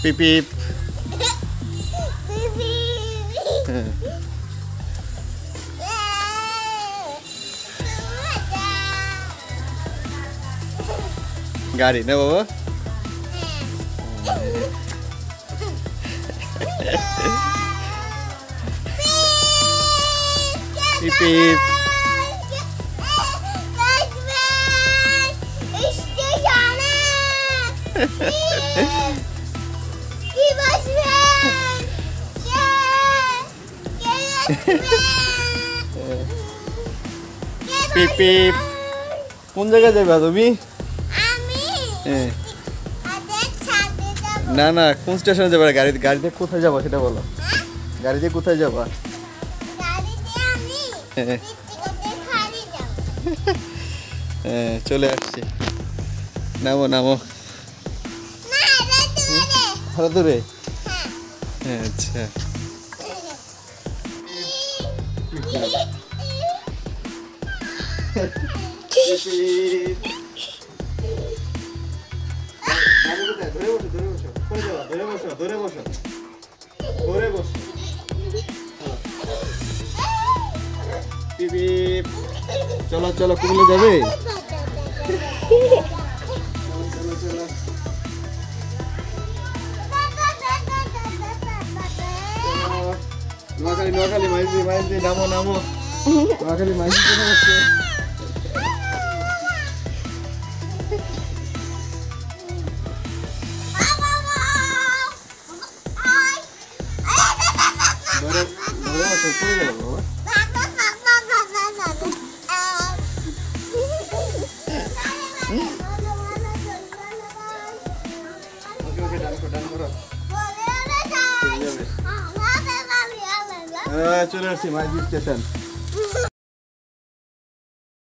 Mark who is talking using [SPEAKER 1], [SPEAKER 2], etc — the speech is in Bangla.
[SPEAKER 1] পিপ পিপ গাড়ি না বাবা পিপ পিপ পিপ পিপ কোন জায়গায় যাবে তুমি? না না কোন স্টেশনে যাবে? গাড়িতে কোথায় যাবো সেটা বলো। গাড়িতে কোথায় যাবা? হ্যাঁ চলে আসছি, নামো নামো। ভালো দূরে? হ্যাঁ আচ্ছা। চলো চলো কুমিল্লা যাবে? নোয়াখালী নোয়াখালী মাইজি মাইজি নামো নামো। নোয়াখালী মাইজি কোথায় আছে? চলে আসছি মাইজি স্টেশন।